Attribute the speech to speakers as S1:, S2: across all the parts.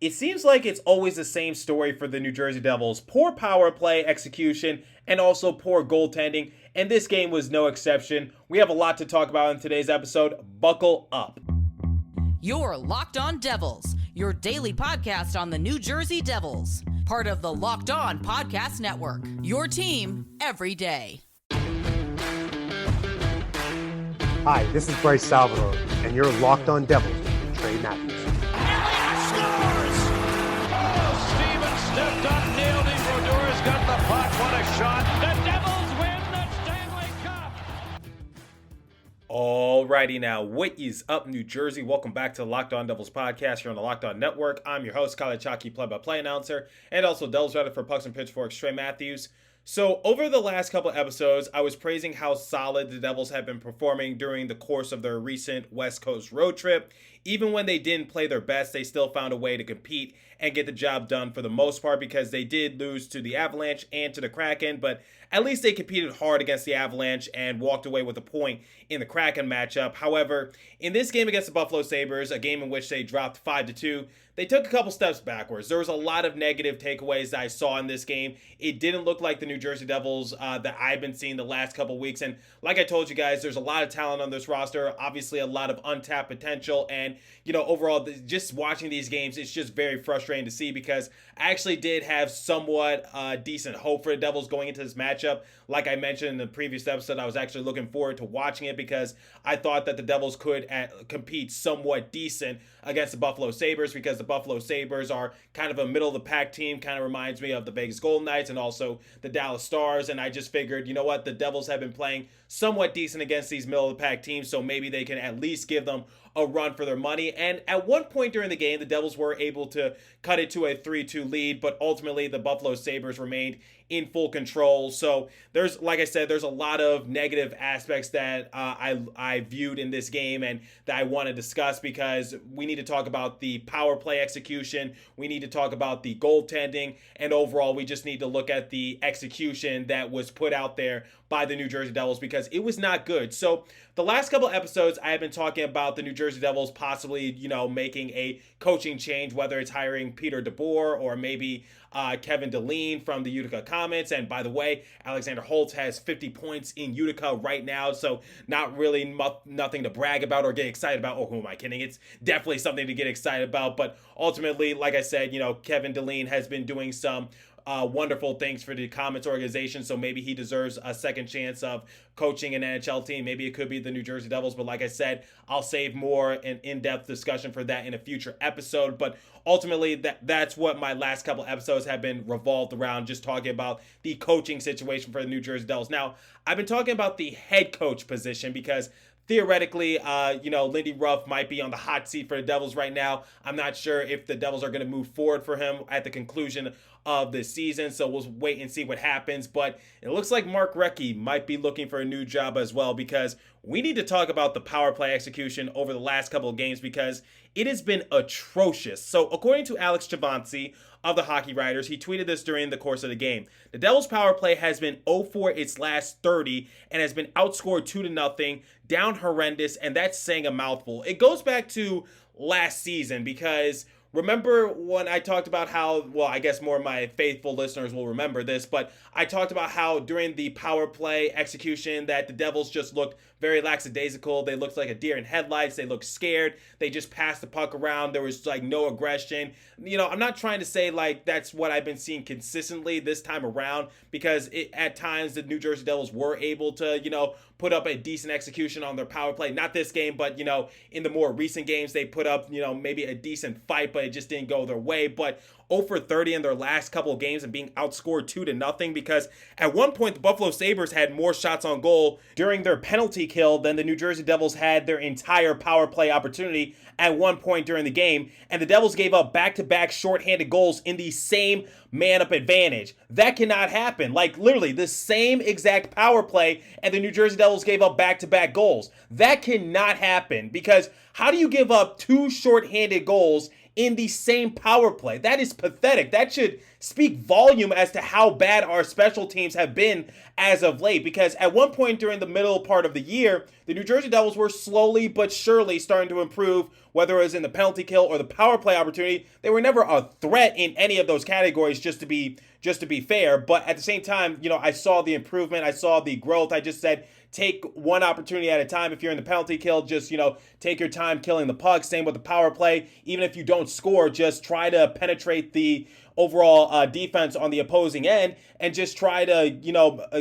S1: It seems like it's always the same story for the New Jersey Devils. Poor power play execution and also poor goaltending, and this game was no exception. We have a lot to talk about in today's episode. Buckle up.
S2: You're Locked On Devils, your daily podcast on the New Jersey Devils. Part of the Locked On Podcast Network, your team every day.
S3: Hi, this is Bryce Salvador, and you're Locked On Devils with Trey Matthews.
S4: Scores! Oh, Steven stepped up, nailed it. Brodor's got the puck. What a shot. The Devils win the Stanley Cup.
S1: Alrighty now, what is up, New Jersey? Welcome back to the Locked On Devils podcast here on the Locked On Network. I'm your host, Kyle Chaki, play-by-play announcer, and also Devils writer for Pucks and Pitchforks, Trey Matthews. So over the last couple episodes, I was praising how solid the Devils have been performing during the course of their recent West Coast road trip. Even when they didn't play their best, they still found a way to compete and get the job done for the most part, because they did lose to the Avalanche and to the Kraken, but at least they competed hard against the Avalanche and walked away with a point in the Kraken matchup. However, in this game against the Buffalo Sabres, a game in which they dropped 5-2, they took a couple steps backwards. There was a lot of negative takeaways that I saw in this game. It didn't look like the New Jersey Devils that I've been seeing the last couple weeks. And like I told you guys, there's a lot of talent on this roster, obviously a lot of untapped potential. And, overall, just watching these games, it's just very frustrating to see, because I actually did have somewhat decent hope for the Devils going into this matchup. Like I mentioned in the previous episode, I was actually looking forward to watching it because I thought that the Devils could compete somewhat decent against the Buffalo Sabres, because the Buffalo Sabres are kind of a middle-of-the-pack team, kind of reminds me of the Vegas Golden Knights and also the Dallas Stars, and I just figured, you know what, the Devils have been playing somewhat decent against these middle-of-the-pack teams, so maybe they can at least give them a run for their money. And at one point during the game, the Devils were able to cut it to a 3-2 lead, but ultimately the Buffalo Sabres remained in full control. So there's, like I said, there's a lot of negative aspects that I viewed in this game and that I want to discuss, because we need to talk about the power play execution, we need to talk about the goaltending, and overall we just need to look at the execution that was put out there by the New Jersey Devils, because it was not good. So the last couple episodes, I have been talking about the New Jersey Devils possibly, making a coaching change, whether it's hiring Peter DeBoer or maybe Kevin Deline from the Utica Comets. And by the way, Alexander Holtz has 50 points in Utica right now, so not really nothing to brag about or get excited about. Oh, who am I kidding? It's definitely something to get excited about. But ultimately, like I said, Kevin Deline has been doing some wonderful things for the Comets organization, so maybe he deserves a second chance of coaching an NHL team. Maybe it could be the New Jersey Devils, but like I said, I'll save more an in-depth discussion for that in a future episode. But ultimately, that's what my last couple episodes have been revolved around, just talking about the coaching situation for the New Jersey Devils. Now, I've been talking about the head coach position because theoretically, Lindy Ruff might be on the hot seat for the Devils right now. I'm not sure if the Devils are going to move forward for him at the conclusion of the season, so we'll wait and see what happens. But it looks like Mark Recchi might be looking for a new job as well, because we need to talk about the power play execution over the last couple of games, because it has been atrocious. So according to Alex Chavancy of the Hockey Writers, he tweeted this during the course of the game. The Devils' power play has been 0 for its last 30 and has been outscored 2-0, down horrendous, and that's saying a mouthful. It goes back to last season, because remember when I talked about how, well, I guess more of my faithful listeners will remember this, but I talked about how during the power play execution that the Devils just looked very lackadaisical. They looked like a deer in headlights. They looked scared. They just passed the puck around. There was no aggression. I'm not trying to say that's what I've been seeing consistently this time around, because at times the New Jersey Devils were able to, put up a decent execution on their power play. Not this game, but, in the more recent games, they put up, maybe a decent fight, but it just didn't go their way. But 0 for 30 in their last couple of games and being outscored 2-0, because at one point the Buffalo Sabres had more shots on goal during their penalty kill than the New Jersey Devils had their entire power play opportunity at one point during the game, and the Devils gave up back-to-back shorthanded goals in the same man-up advantage. That cannot happen. Literally, the same exact power play, and the New Jersey Devils gave up back-to-back goals. That cannot happen, because how do you give up two shorthanded goals in the same power play. That is pathetic. That should speak volume as to how bad our special teams have been as of late, because at one point during the middle part of the year, the New Jersey Devils were slowly but surely starting to improve, whether it was in the penalty kill or the power play opportunity. They were never a threat in any of those categories, just to be fair. But at the same time, I saw the improvement. I saw the growth. I just said, take one opportunity at a time. If you're in the penalty kill, just, take your time killing the puck. Same with the power play. Even if you don't score, just try to penetrate the overall defense on the opposing end and just try to,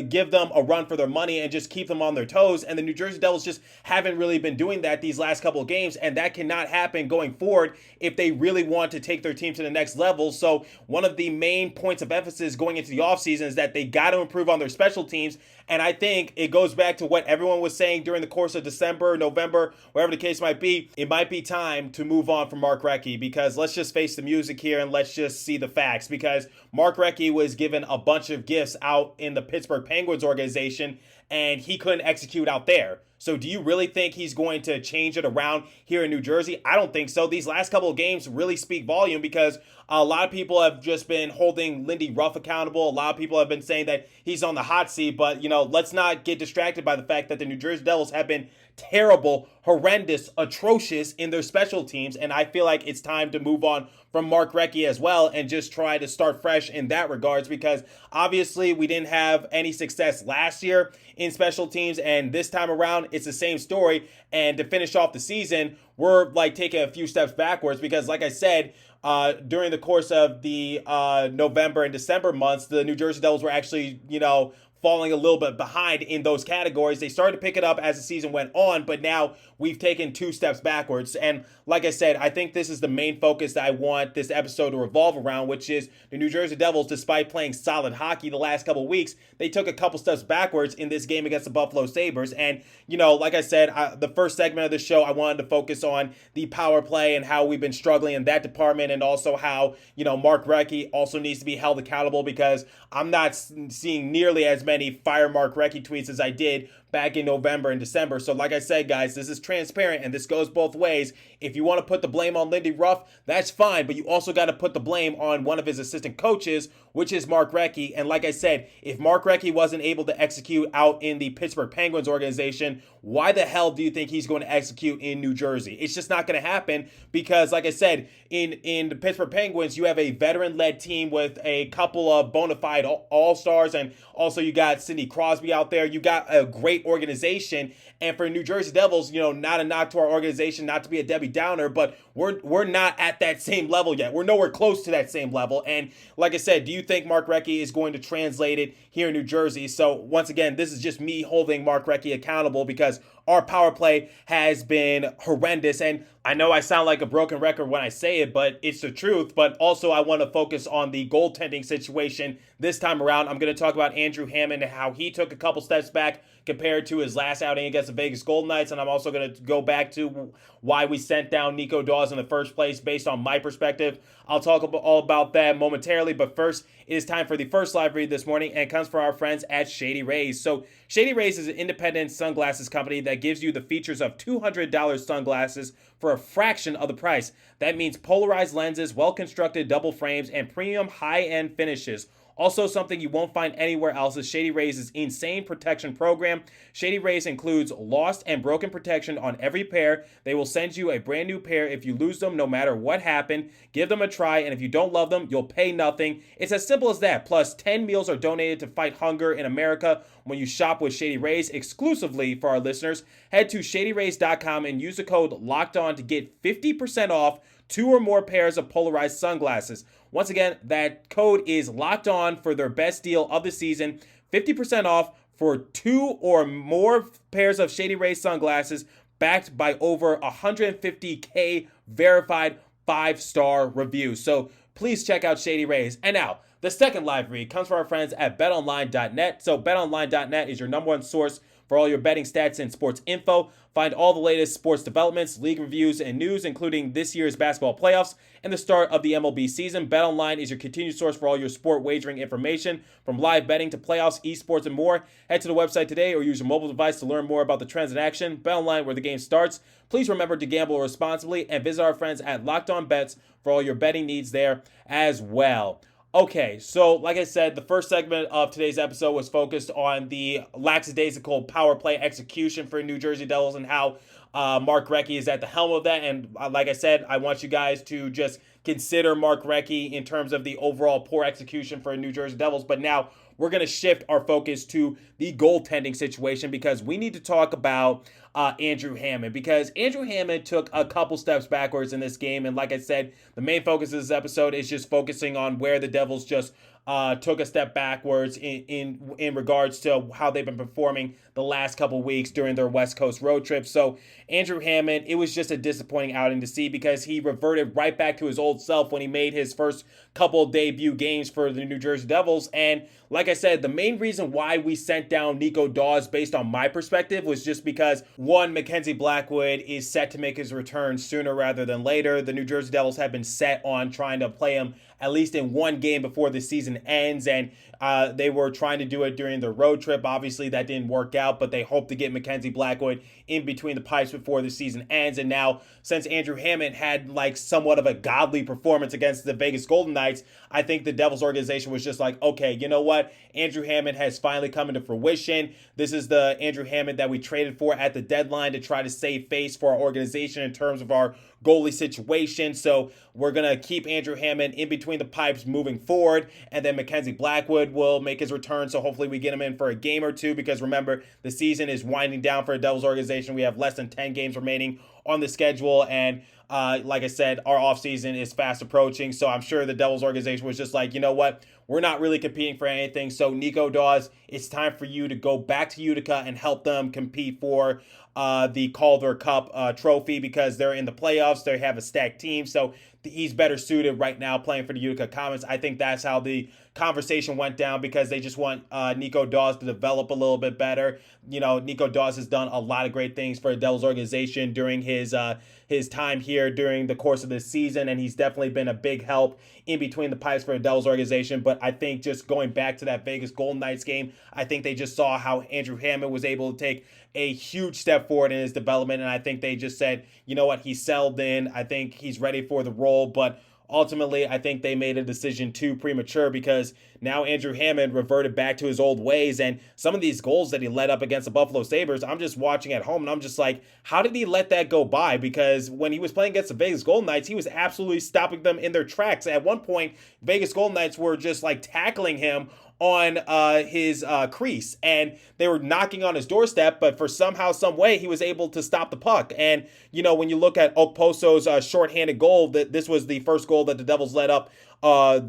S1: give them a run for their money and just keep them on their toes. And the New Jersey Devils just haven't really been doing that these last couple of games, and that cannot happen going forward if they really want to take their team to the next level. So one of the main points of emphasis going into the offseason is that they got to improve on their special teams. And I think it goes back to what everyone was saying during the course of December, November, wherever the case might be. It might be time to move on from Mark Recchi, because let's just face the music here and let's just see the facts. Because Mark Recchi was given a bunch of gifts out in the Pittsburgh Penguins organization, and he couldn't execute out there. So do you really think he's going to change it around here in New Jersey? I don't think so. These last couple of games really speak volume, because a lot of people have just been holding Lindy Ruff accountable. A lot of people have been saying that he's on the hot seat, but, let's not get distracted by the fact that the New Jersey Devils have been terrible, horrendous, atrocious in their special teams. And I feel like it's time to move on from Mark Recchi as well and just try to start fresh in that regards, because obviously we didn't have any success last year in special teams, and this time around it's the same story. And to finish off the season, we're taking a few steps backwards, because like I said, during the course of the November and December months, the New Jersey Devils were actually, falling a little bit behind in those categories. They started to pick it up as the season went on, but now we've taken 2 steps backwards. And like I said, I think this is the main focus that I want this episode to revolve around, which is the New Jersey Devils, despite playing solid hockey the last couple of weeks, they took a couple steps backwards in this game against the Buffalo Sabres. And, like I said, the first segment of the show, I wanted to focus on the power play and how we've been struggling in that department, and also how, Mark Recchi also needs to be held accountable, because I'm not seeing nearly as many fire Mark Recchi tweets as I did back in November and December. So like I said, guys, this is transparent and this goes both ways. If you want to put the blame on Lindy Ruff, that's fine, but you also got to put the blame on one of his assistant coaches, which is Mark Recchi. And like I said, if Mark Recchi wasn't able to execute out in the Pittsburgh Penguins organization, why the hell do you think he's going to execute in New Jersey? It's just not going to happen, because like I said, in the Pittsburgh Penguins, you have a veteran-led team with a couple of bona fide all-stars, and also you got Sidney Crosby out there. You got a great organization. And for New Jersey Devils, not a knock to our organization, not to be a Debbie Downer, but we're not at that same level yet. We're nowhere close to that same level. And like I said, do you think Mark Recchi is going to translate it here in New Jersey? So once again, this is just me holding Mark Recchi accountable, because our power play has been horrendous. And I know I sound like a broken record when I say it, but it's the truth. But also I want to focus on the goaltending situation this time around. I'm going to talk about Andrew Hammond and how he took a couple steps back compared to his last outing against the Vegas Golden Knights. And I'm also going to go back to why we sent down Nico Daws in the first place based on my perspective. I'll talk all about that momentarily, but first, it is time for the first live read this morning, and it comes from our friends at Shady Rays. So Shady Rays is an independent sunglasses company that gives you the features of $200 sunglasses for a fraction of the price. That means polarized lenses, well-constructed double frames, and premium high-end finishes. Also, something you won't find anywhere else is Shady Rays' insane protection program. Shady Rays includes lost and broken protection on every pair. They will send you a brand new pair if you lose them, no matter what happened. Give them a try, and if you don't love them, you'll pay nothing. It's as simple as that. Plus, 10 meals are donated to fight hunger in America when you shop with Shady Rays exclusively for our listeners. Head to shadyrays.com and use the code LOCKEDON to get 50% off 2 or more pairs of polarized sunglasses. Once again, that code is locked on for their best deal of the season. 50% off for 2 or more pairs of Shady Rays sunglasses, backed by over 150K verified 5-star reviews. So please check out Shady Rays. And now, the second live read comes from our friends at BetOnline.net. So BetOnline.net is your number one source for all your betting stats and sports info. Find all the latest sports developments, league reviews, and news, including this year's basketball playoffs and the start of the MLB season. BetOnline is your continued source for all your sport wagering information, from live betting to playoffs, esports, and more. Head to the website today or use your mobile device to learn more about the trends in action. BetOnline, where the game starts. Please remember to gamble responsibly and visit our friends at Locked On Bets for all your betting needs there as well. Okay, so like I said, the first segment of today's episode was focused on the lackadaisical power play execution for New Jersey Devils and how Mark Recchi is at the helm of that. And like I said, I want you guys to just consider Mark Recchi in terms of the overall poor execution for New Jersey Devils. But now we're going to shift our focus to the goaltending situation because we need to talk about Andrew Hammond, because Andrew Hammond took a couple steps backwards in this game. And like I said, the main focus of this episode is just focusing on where the Devils just took a step backwards in regards to how they've been performing the last couple weeks during their West Coast road trip. So Andrew Hammond, it was just a disappointing outing to see because he reverted right back to his old self when he made his first couple debut games for the New Jersey Devils. And like I said, the main reason why we sent down Nico Daws, based on my perspective, was just because, one, Mackenzie Blackwood is set to make his return sooner rather than later. The New Jersey Devils have been set on trying to play him at least in one game before the season ends, and they were trying to do it during their road trip. Obviously, that didn't work out, but they hope to get Mackenzie Blackwood in between the pipes before the season ends. And now, since Andrew Hammond had like somewhat of a godly performance against the Vegas Golden Knights, I think the Devils organization was just like, okay, you know what? Andrew Hammond has finally come into fruition. This is the Andrew Hammond that we traded for at the deadline to try to save face for our organization in terms of our goalie situation. So we're going to keep Andrew Hammond in between the pipes moving forward. And then Mackenzie Blackwood will make his return. So hopefully we get him in for a game or two, because remember, the season is winding down for the Devils organization. We have less than 10 games remaining on the schedule. And like I said, our offseason is fast approaching. So I'm sure the Devils organization was just like, you know what? We're not really competing for anything. So Nico Daws, it's time for you to go back to Utica and help them compete for the Calder Cup trophy, because they're in the playoffs. They have a stacked team. So he's better suited right now playing for the Utica Comets. I think that's how the conversation went down, because they just want Nico Daws to develop a little bit better. You know, Nico Daws has done a lot of great things for the Devils organization during his time here during the course of this season, and he's definitely been a big help in between the pipes for the Devils organization. But I think just going back to that Vegas Golden Knights game, I think they just saw how Andrew Hammond was able to take a huge step forward in his development, and I think they just said, you know what, he's settled in. I think he's ready for the role. But ultimately, I think they made a decision too premature, because now Andrew Hammond reverted back to his old ways. And some of these goals that he let up against the Buffalo Sabres, I'm just watching at home and I'm just like, how did he let that go by? Because when he was playing against the Vegas Golden Knights, he was absolutely stopping them in their tracks. At one point, Vegas Golden Knights were just like tackling him on his crease, and they were knocking on his doorstep, but for somehow, some way, he was able to stop the puck. And, you know, when you look at Okposo's shorthanded goal, that this was the first goal that the Devils let up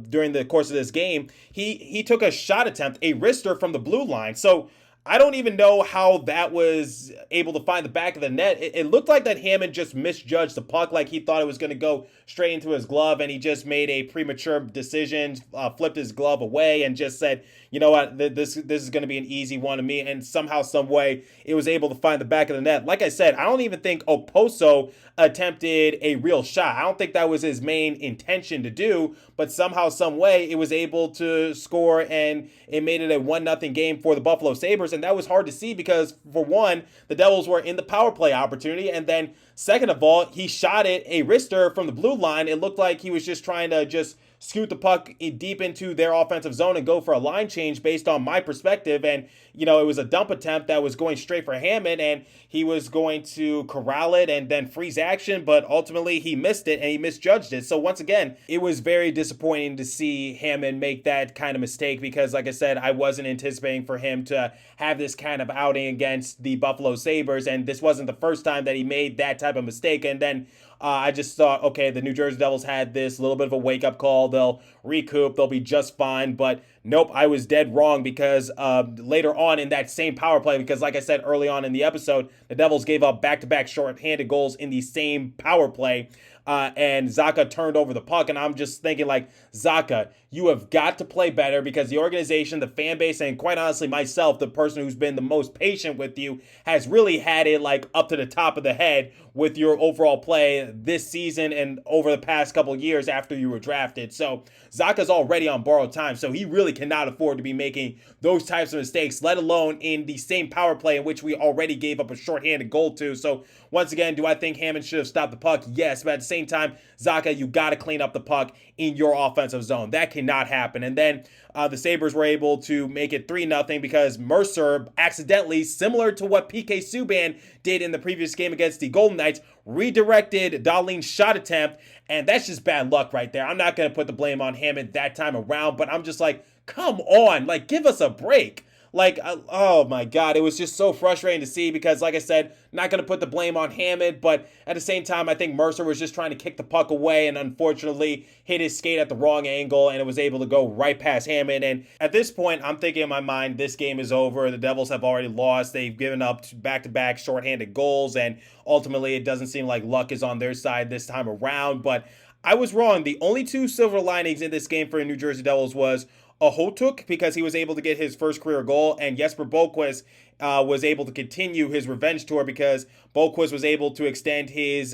S1: during the course of this game, he took a shot attempt, a wrister from the blue line. So I don't even know how that was able to find the back of the net. It looked like that Hammond just misjudged the puck, like he thought it was going to go straight into his glove, and he just made a premature decision, flipped his glove away, and just said, you know what, this is going to be an easy one to me. And somehow, some way, it was able to find the back of the net. Like I said, I don't even think Okposo attempted a real shot. I don't think that was his main intention to do, but somehow, some way, it was able to score, and it made it a 1-0 game for the Buffalo Sabres. And that was hard to see because, for one, the Devils were in the power play opportunity, and then second of all, he shot it a wrister from the blue line. It looked like he was just trying to just scoot the puck deep into their offensive zone and go for a line change based on my perspective. And, you know, it was a dump attempt that was going straight for Hammond, and he was going to corral it and then freeze action, but ultimately he missed it and he misjudged it. So once again, it was very disappointing to see Hammond make that kind of mistake, because like I said, I wasn't anticipating for him to have this kind of outing against the Buffalo Sabres, and this wasn't the first time that he made that type of mistake. And then I just thought, okay, the New Jersey Devils had this little bit of a wake-up call. They'll recoup. They'll be just fine. But nope, I was dead wrong, because later on in that same power play, because like I said early on in the episode, the Devils gave up back-to-back short-handed goals in the same power play. and Zacha turned over the puck. And I'm just thinking, like, Zacha, you have got to play better, because the organization, the fan base, and quite honestly myself, the person who's been the most patient with you, has really had it like up to the top of the head with your overall play this season and over the past couple years after you were drafted. So Zacha's already on borrowed time, so he really cannot afford to be making those types of mistakes, let alone in the same power play in which we already gave up a shorthanded goal to. So once again, do I think Hammond should have stopped the puck? Yes, but at the same time, Zacha, you got to clean up the puck in your offensive zone. That cannot happen. And then the Sabres were able to make it 3-0 because Mercer accidentally, similar to what PK Subban did in the previous game against the Golden Knights, redirected Dahlin's shot attempt, and that's just bad luck right there. I'm not going to put the blame on Hammond that time around, but I'm just like, come on, like, give us a break. Like, oh my God, it was just so frustrating to see because, like I said, not going to put the blame on Hammond, but at the same time, I think Mercer was just trying to kick the puck away and unfortunately hit his skate at the wrong angle, and it was able to go right past Hammond. And at this point, I'm thinking in my mind, this game is over. The Devils have already lost. They've given up back-to-back shorthanded goals, and ultimately, it doesn't seem like luck is on their side this time around. But I was wrong. The only two silver linings in this game for the New Jersey Devils was Okhotyuk, because he was able to get his first career goal, and Jesper Boqvist was able to continue his revenge tour because Boqvist was able to extend his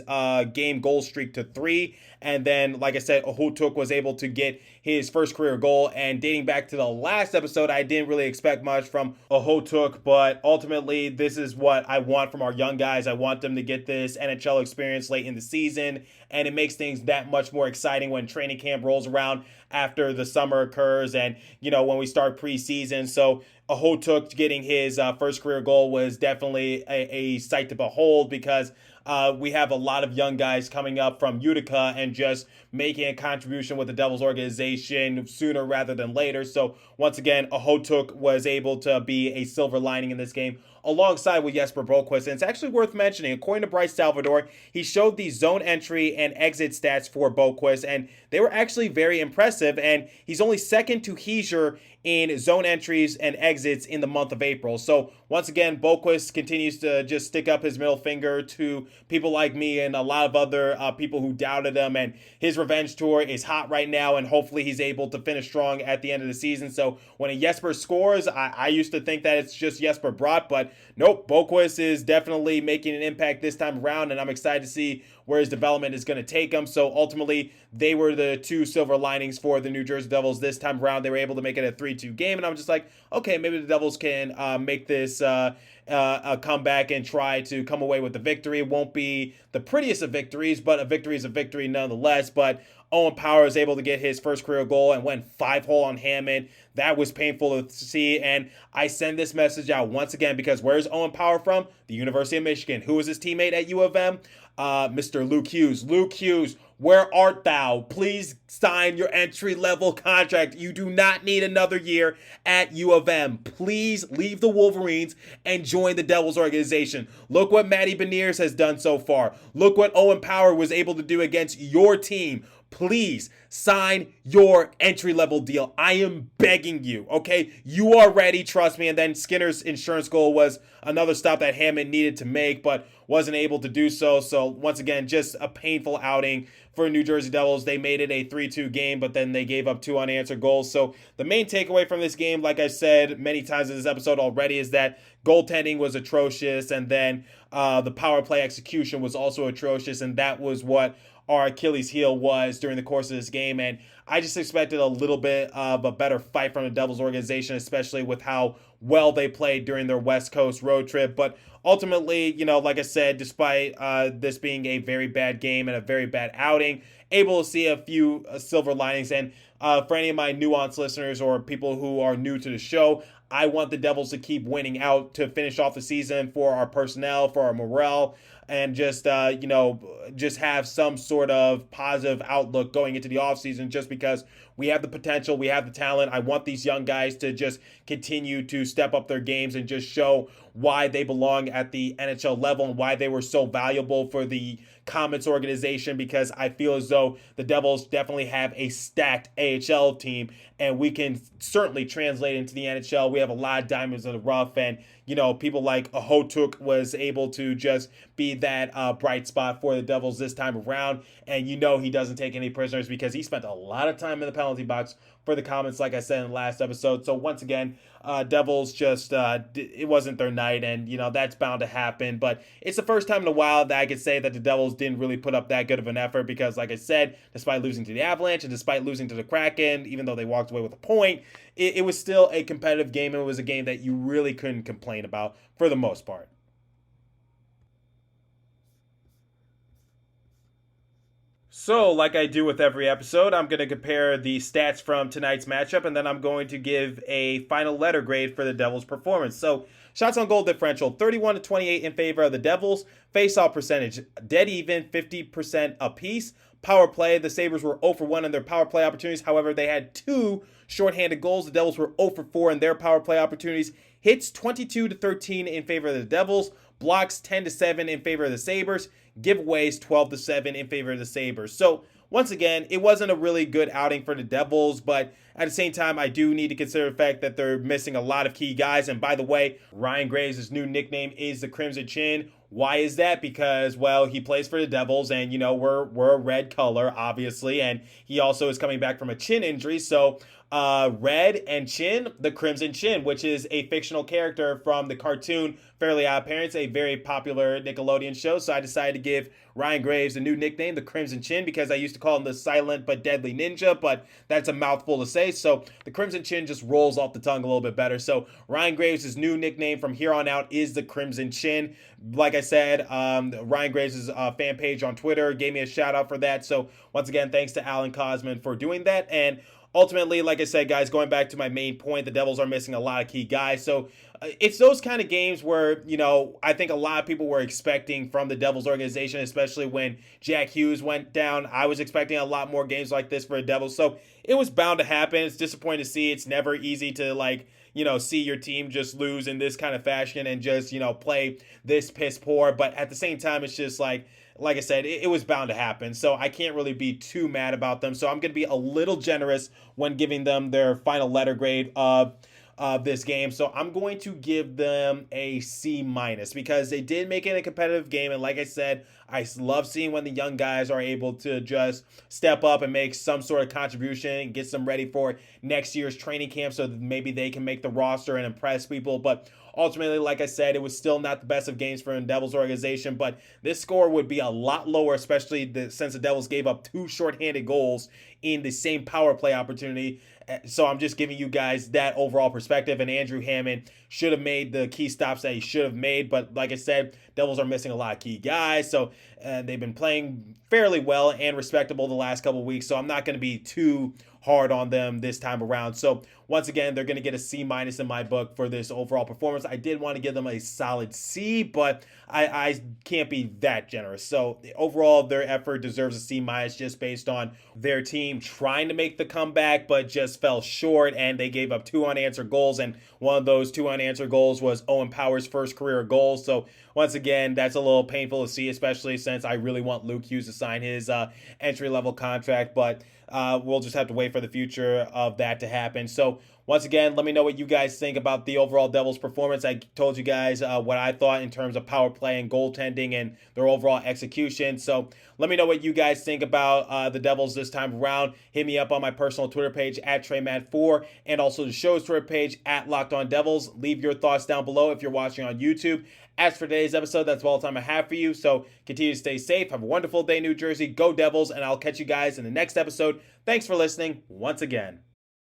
S1: game goal streak to 3. And then, like I said, Okhotyuk was able to get his first career goal. And dating back to the last episode, I didn't really expect much from Okhotyuk, but ultimately, this is what I want from our young guys. I want them to get this NHL experience late in the season, and it makes things that much more exciting when training camp rolls around after the summer occurs and, you know, when we start preseason. So Okhotyuk getting his first career goal was definitely a sight to behold because we have a lot of young guys coming up from Utica and just making a contribution with the Devils organization sooner rather than later. So once again, Okhotyuk was able to be a silver lining in this game alongside with Jesper Boqvist. And it's actually worth mentioning, according to Bryce Salvador, he showed the zone entry and exit stats for Boqvist, and they were actually very impressive. And he's only second to Heiser in zone entries and exits in the month of April. So once again, Boqvist continues to just stick up his middle finger to people like me and a lot of other people who doubted him. And his revenge tour is hot right now, and hopefully he's able to finish strong at the end of the season. So when a Jesper scores, I used to think that it's just Jesper brought, but nope, Boqvist is definitely making an impact this time around, and I'm excited to see where his development is going to take him. So ultimately, they were the two silver linings for the New Jersey Devils this time around. They were able to make it a 3-2 game, and I'm just like, okay, maybe the Devils can make this a comeback and try to come away with the victory. It won't be the prettiest of victories, but a victory is a victory nonetheless. But Owen Power is able to get his first career goal and went 5-hole on Hammond. That was painful to see, and I send this message out once again because where's Owen Power from? The University of Michigan. Who was his teammate at U of M? Mr. Luke Hughes. Luke Hughes, where art thou? Please sign your entry-level contract. You do not need another year at U of M. Please leave the Wolverines and join the Devils organization. Look what Matty Beniers has done so far. Look what Owen Power was able to do against your team. Please sign your entry-level deal. I am begging you, okay? You are ready, trust me. And then Skinner's insurance goal was another stop that Hammond needed to make, but wasn't able to do so. So once again, just a painful outing for New Jersey Devils. They made it a 3-2 game, but then they gave up 2 unanswered goals. So the main takeaway from this game, like I said many times in this episode already, is that goaltending was atrocious, and then the power play execution was also atrocious, and that was what our Achilles heel was during the course of this game. And I just expected a little bit of a better fight from the Devils organization, especially with how well they played during their West Coast road trip. But ultimately, you know, like I said, despite this being a very bad game and a very bad outing, able to see a few silver linings. And for any of my nuanced listeners or people who are new to the show, I want the Devils to keep winning out to finish off the season for our personnel, for our morale, and just, just have some sort of positive outlook going into the offseason just because we have the potential, we have the talent. I want these young guys to just continue to step up their games and just show why they belong at the NHL level and why they were so valuable for the Comets organization, because I feel as though the Devils definitely have a stacked AHL team, and we can certainly translate into the NHL. We have a lot of diamonds in the rough, and people like Okhotyuk was able to just be that bright spot for the Devils this time around. And he doesn't take any prisoners because he spent a lot of time in the penalty box for the Comets, like I said in the last episode. So once again, Devils just, it wasn't their night, and that's bound to happen. But it's the first time in a while that I could say that the Devils didn't really put up that good of an effort because, like I said, despite losing to the Avalanche and despite losing to the Kraken, even though they walked away with a point, it was still a competitive game, and it was a game that you really couldn't complain about for the most part. So, like I do with every episode, I'm going to compare the stats from tonight's matchup, and then I'm going to give a final letter grade for the Devils' performance. So, shots on goal differential, 31-28 in favor of the Devils. Face-off percentage, dead even, 50% apiece. Power play, the Sabres were 0 for 1 in their power play opportunities. However, they had 2 shorthanded goals. The Devils were 0 for 4 in their power play opportunities. Hits, 22-13 in favor of the Devils. Blocks, 10-7 in favor of the Sabres. Giveaways, 12-7 in favor of the Sabres. So, once again, it wasn't a really good outing for the Devils, but at the same time, I do need to consider the fact that they're missing a lot of key guys. And by the way, Ryan Graves' new nickname is the Crimson Chin. Why is that? Because, well, he plays for the Devils, and, we're a red color, obviously, and he also is coming back from a chin injury, so Red and Chin, the Crimson Chin, which is a fictional character from the cartoon Fairly Odd Parents, a very popular Nickelodeon show. So I decided to give Ryan Graves a new nickname, the Crimson Chin, because I used to call him the silent but deadly ninja, but that's a mouthful to say. So the Crimson Chin just rolls off the tongue a little bit better. So Ryan Graves' new nickname from here on out is the Crimson Chin. Like I said, Ryan Graves' fan page on Twitter gave me a shout out for that. So once again, thanks to Alan Cosman for doing that. And ultimately, like I said, guys, going back to my main point, the Devils are missing a lot of key guys. So it's those kind of games where, I think a lot of people were expecting from the Devils organization, especially when Jack Hughes went down. I was expecting a lot more games like this for the Devils. So it was bound to happen. It's disappointing to see. It's never easy to, see your team just lose in this kind of fashion and just, play this piss poor. But at the same time, it's just like I said, it was bound to happen. So I can't really be too mad about them. So I'm going to be a little generous when giving them their final letter grade of this game. So I'm going to give them a C- because they did make it a competitive game. And like I said, I love seeing when the young guys are able to just step up and make some sort of contribution and get them ready for next year's training camp so that maybe they can make the roster and impress people. But ultimately, like I said, it was still not the best of games for the Devils organization, but this score would be a lot lower, especially since the Devils gave up 2 shorthanded goals in the same power play opportunity. So I'm just giving you guys that overall perspective, and Andrew Hammond should have made the key stops that he should have made, but like I said, Devils are missing a lot of key guys, so they've been playing fairly well and respectable the last couple of weeks, so I'm not going to be too hard on them this time around. So once again, they're going to get a C- in my book for this overall performance. I did want to give them a solid C, but I can't be that generous. So overall, their effort deserves a C- just based on their team trying to make the comeback, but just fell short, and they gave up 2 unanswered goals, and one of those 2 unanswered goals was Owen Power's first career goal. So once again, that's a little painful to see, especially since I really want Luke Hughes to sign his entry-level contract, but we'll just have to wait for the future of that to happen. So once again, let me know what you guys think about the overall Devils performance. I told you guys what I thought in terms of power play and goaltending and their overall execution. So let me know what you guys think about the Devils this time around. Hit me up on my personal Twitter page at TreyMad4 and also the show's Twitter page at Locked On Devils. Leave your thoughts down below if you're watching on YouTube. As for today's episode, that's all the time I have for you. So continue to stay safe. Have a wonderful day, New Jersey. Go Devils, and I'll catch you guys in the next episode. Thanks for listening once again.